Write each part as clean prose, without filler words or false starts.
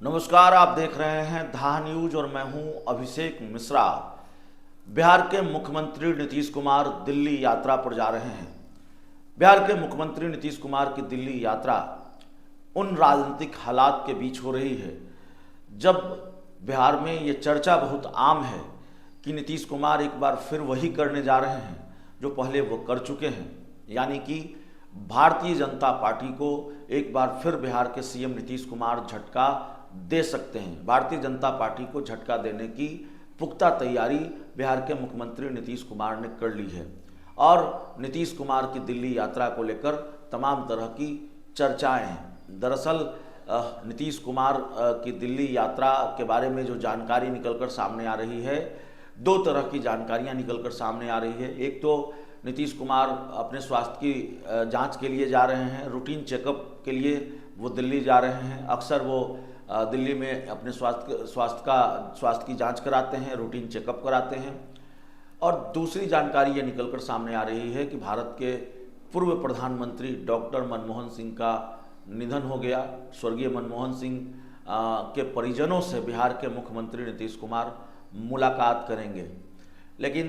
नमस्कार, आप देख रहे हैं धा न्यूज और मैं हूं अभिषेक मिश्रा। बिहार के मुख्यमंत्री नीतीश कुमार दिल्ली यात्रा पर जा रहे हैं। बिहार के मुख्यमंत्री नीतीश कुमार की दिल्ली यात्रा उन राजनीतिक हालात के बीच हो रही है जब बिहार में ये चर्चा बहुत आम है कि नीतीश कुमार एक बार फिर वही करने जा रहे हैं जो पहले वो कर चुके हैं, यानी कि भारतीय जनता पार्टी को एक बार फिर बिहार के सीएम नीतीश कुमार झटका दे सकते हैं। भारतीय जनता पार्टी को झटका देने की पुख्ता तैयारी बिहार के मुख्यमंत्री नीतीश कुमार ने कर ली है और नीतीश कुमार की दिल्ली यात्रा को लेकर तमाम तरह की चर्चाएं हैं। दरअसल नीतीश कुमार की दिल्ली यात्रा के बारे में जो जानकारी निकलकर सामने आ रही है, दो तरह की जानकारियां निकलकर सामने आ रही है। एक तो नीतीश कुमार अपने स्वास्थ्य की जांच के लिए जा रहे हैं, रूटीन चेकअप के लिए वो दिल्ली जा रहे हैं। अक्सर वो दिल्ली में अपने स्वास्थ्य की जांच कराते हैं, रूटीन चेकअप कराते हैं। और दूसरी जानकारी ये निकलकर सामने आ रही है कि भारत के पूर्व प्रधानमंत्री डॉक्टर मनमोहन सिंह का निधन हो गया। स्वर्गीय मनमोहन सिंह के परिजनों से बिहार के मुख्यमंत्री नीतीश कुमार मुलाकात करेंगे। लेकिन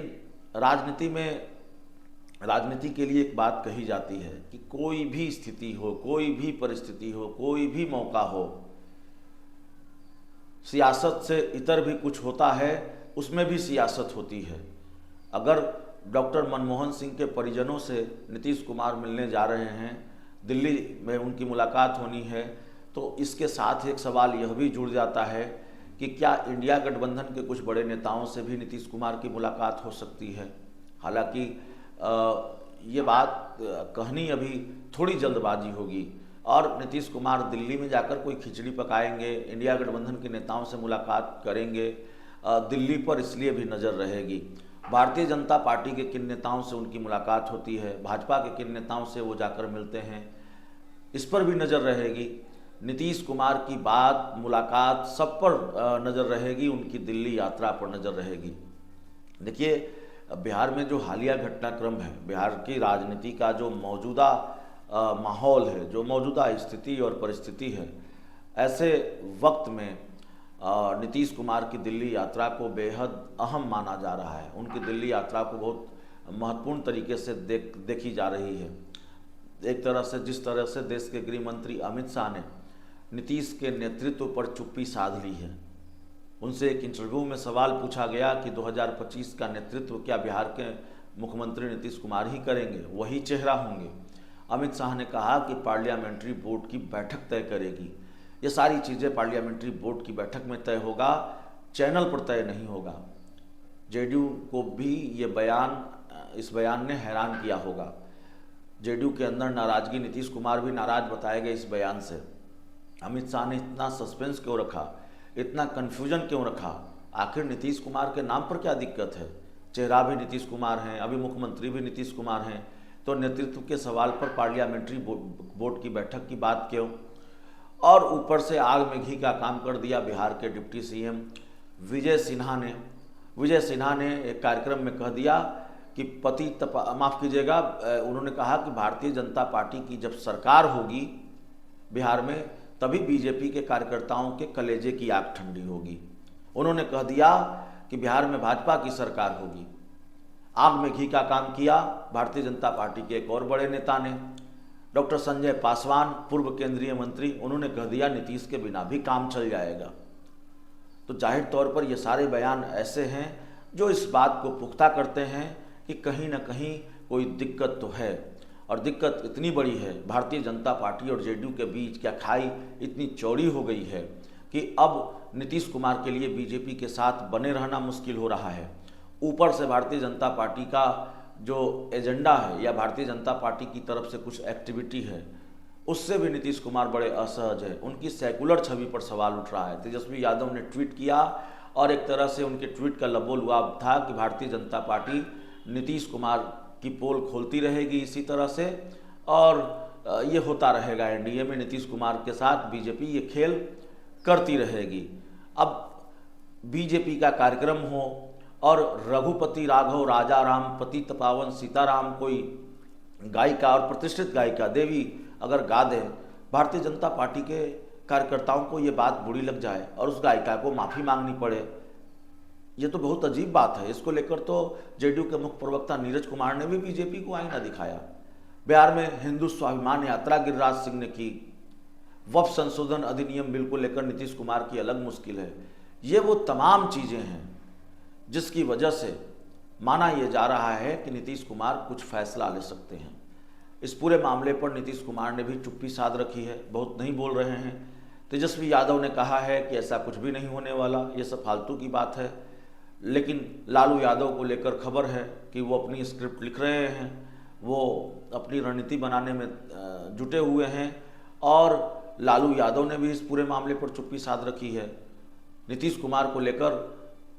राजनीति के लिए एक बात कही जाती है कि कोई भी स्थिति हो, कोई भी परिस्थिति हो, कोई भी मौका हो, सियासत से इतर भी कुछ होता है, उसमें भी सियासत होती है। अगर डॉक्टर मनमोहन सिंह के परिजनों से नीतीश कुमार मिलने जा रहे हैं, दिल्ली में उनकी मुलाकात होनी है, तो इसके साथ एक सवाल यह भी जुड़ जाता है कि क्या इंडिया गठबंधन के कुछ बड़े नेताओं से भी नीतीश कुमार की मुलाकात हो सकती है। हालांकि ये बात कहनी अभी थोड़ी जल्दबाजी होगी और नीतीश कुमार दिल्ली में जाकर कोई खिचड़ी पकाएंगे, इंडिया गठबंधन के नेताओं से मुलाकात करेंगे। दिल्ली पर इसलिए भी नज़र रहेगी भारतीय जनता पार्टी के किन नेताओं से उनकी मुलाकात होती है, भाजपा के किन नेताओं से वो जाकर मिलते हैं, इस पर भी नज़र रहेगी। नीतीश कुमार की बात, मुलाकात, सब पर नज़र रहेगी, उनकी दिल्ली यात्रा पर नज़र रहेगी। देखिए, बिहार में जो हालिया घटनाक्रम है, बिहार की राजनीति का जो मौजूदा माहौल है, जो मौजूदा स्थिति और परिस्थिति है, ऐसे वक्त में नीतीश कुमार की दिल्ली यात्रा को बेहद अहम माना जा रहा है। उनकी दिल्ली यात्रा को बहुत महत्वपूर्ण तरीके से देखी जा रही है। एक तरह से जिस तरह से देश के गृह मंत्री अमित शाह ने नीतीश के नेतृत्व पर चुप्पी साध ली है। उनसे एक इंटरव्यू में सवाल पूछा गया कि 2025 का नेतृत्व क्या बिहार के मुख्यमंत्री नीतीश कुमार ही करेंगे, वही चेहरा होंगे। अमित शाह ने कहा कि पार्लियामेंट्री बोर्ड की बैठक तय करेगी। ये सारी चीज़ें पार्लियामेंट्री बोर्ड की बैठक में तय होगा, चैनल पर तय नहीं होगा। जेडीयू को भी इस बयान ने हैरान किया होगा। जेडीयू के अंदर नाराजगी, नीतीश कुमार भी नाराज बताए गए इस बयान से। अमित शाह ने इतना सस्पेंस क्यों रखा, इतना कन्फ्यूजन क्यों रखा? आखिर नीतीश कुमार के नाम पर क्या दिक्कत है? चेहरा भी नीतीश कुमार हैं, अभी मुख्यमंत्री भी नीतीश कुमार हैं, तो नेतृत्व के सवाल पर पार्लियामेंट्री बोर्ड की बैठक की बात क्यों? और ऊपर से आग में घी का काम कर दिया बिहार के डिप्टी सीएम विजय सिन्हा ने एक कार्यक्रम में कह दिया कि उन्होंने कहा कि भारतीय जनता पार्टी की जब सरकार होगी बिहार में, तभी बीजेपी के कार्यकर्ताओं के कलेजे की आग ठंडी होगी। उन्होंने कह दिया कि बिहार में भाजपा की सरकार होगी। आग में घी का काम किया भारतीय जनता पार्टी के एक और बड़े नेता ने, डॉक्टर संजय पासवान, पूर्व केंद्रीय मंत्री, उन्होंने कह दिया नीतीश के बिना भी काम चल जाएगा। तो जाहिर तौर पर ये सारे बयान ऐसे हैं जो इस बात को पुख्ता करते हैं कि कहीं ना कहीं कोई दिक्कत तो है। और दिक्कत इतनी बड़ी है, भारतीय जनता पार्टी और जेडीयू के बीच क्या खाई इतनी चौड़ी हो गई है कि अब नीतीश कुमार के लिए बीजेपी के साथ बने रहना मुश्किल हो रहा है। ऊपर से भारतीय जनता पार्टी का जो एजेंडा है या भारतीय जनता पार्टी की तरफ से कुछ एक्टिविटी है, उससे भी नीतीश कुमार बड़े असहज है। उनकी सेकुलर छवि पर सवाल उठ रहा है। तेजस्वी यादव ने ट्वीट किया और एक तरह से उनके ट्वीट का लबोलुआब था कि भारतीय जनता पार्टी नीतीश कुमार की पोल खोलती रहेगी इसी तरह से, और ये होता रहेगा। एनडीए में नीतीश कुमार के साथ बीजेपी ये खेल करती रहेगी। अब बीजेपी का कार्यक्रम हो और रघुपति राघव राजा राम पतित पावन सीताराम कोई गायिका और प्रतिष्ठित गायिका देवी अगर गा दें, भारतीय जनता पार्टी के कार्यकर्ताओं को ये बात बुरी लग जाए और उस गायिका को माफ़ी मांगनी पड़े, ये तो बहुत अजीब बात है। इसको लेकर तो जेडीयू के मुख्य प्रवक्ता नीरज कुमार ने भी बीजेपी को आईना दिखाया। बिहार में हिंदू स्वाभिमान यात्रा गिरिराज सिंह ने की। वक्फ संशोधन अधिनियम बिल को लेकर नीतीश कुमार की अलग मुश्किल है। ये वो तमाम चीज़ें हैं जिसकी वजह से माना यह जा रहा है कि नीतीश कुमार कुछ फैसला ले सकते हैं। इस पूरे मामले पर नीतीश कुमार ने भी चुप्पी साध रखी है, बहुत नहीं बोल रहे हैं। तेजस्वी यादव ने कहा है कि ऐसा कुछ भी नहीं होने वाला, ये सब फालतू की बात है। लेकिन लालू यादव को लेकर खबर है कि वो अपनी स्क्रिप्ट लिख रहे हैं, वो अपनी रणनीति बनाने में जुटे हुए हैं और लालू यादव ने भी इस पूरे मामले पर चुप्पी साध रखी है। नीतीश कुमार को लेकर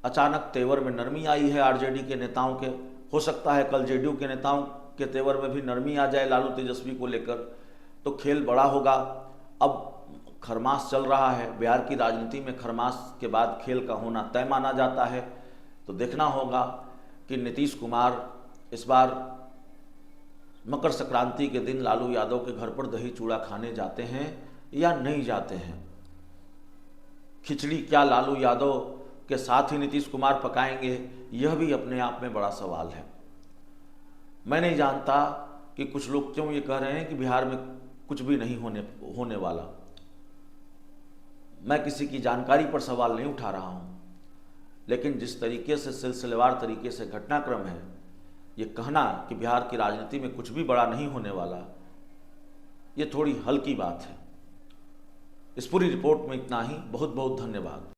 अचानक तेवर में नरमी आई है आरजेडी के नेताओं के। हो सकता है कल जेडीयू के नेताओं के तेवर में भी नरमी आ जाए लालू तेजस्वी को लेकर, तो खेल बड़ा होगा। अब खरमास चल रहा है, बिहार की राजनीति में खरमास के बाद खेल का होना तय माना जाता है। तो देखना होगा कि नीतीश कुमार इस बार मकर संक्रांति के दिन लालू यादव के घर पर दही चूड़ा खाने जाते हैं या नहीं जाते हैं। खिचड़ी क्या लालू यादव के साथ ही नीतीश कुमार पकाएंगे, यह भी अपने आप में बड़ा सवाल है। मैं नहीं जानता कि कुछ लोग क्यों ये कह रहे हैं कि बिहार में कुछ भी नहीं होने वाला। मैं किसी की जानकारी पर सवाल नहीं उठा रहा हूँ, लेकिन जिस तरीके से सिलसिलेवार तरीके से घटनाक्रम है, ये कहना कि बिहार की राजनीति में कुछ भी बड़ा नहीं होने वाला, ये थोड़ी हल्की बात है। इस पूरी रिपोर्ट में इतना ही। बहुत बहुत धन्यवाद।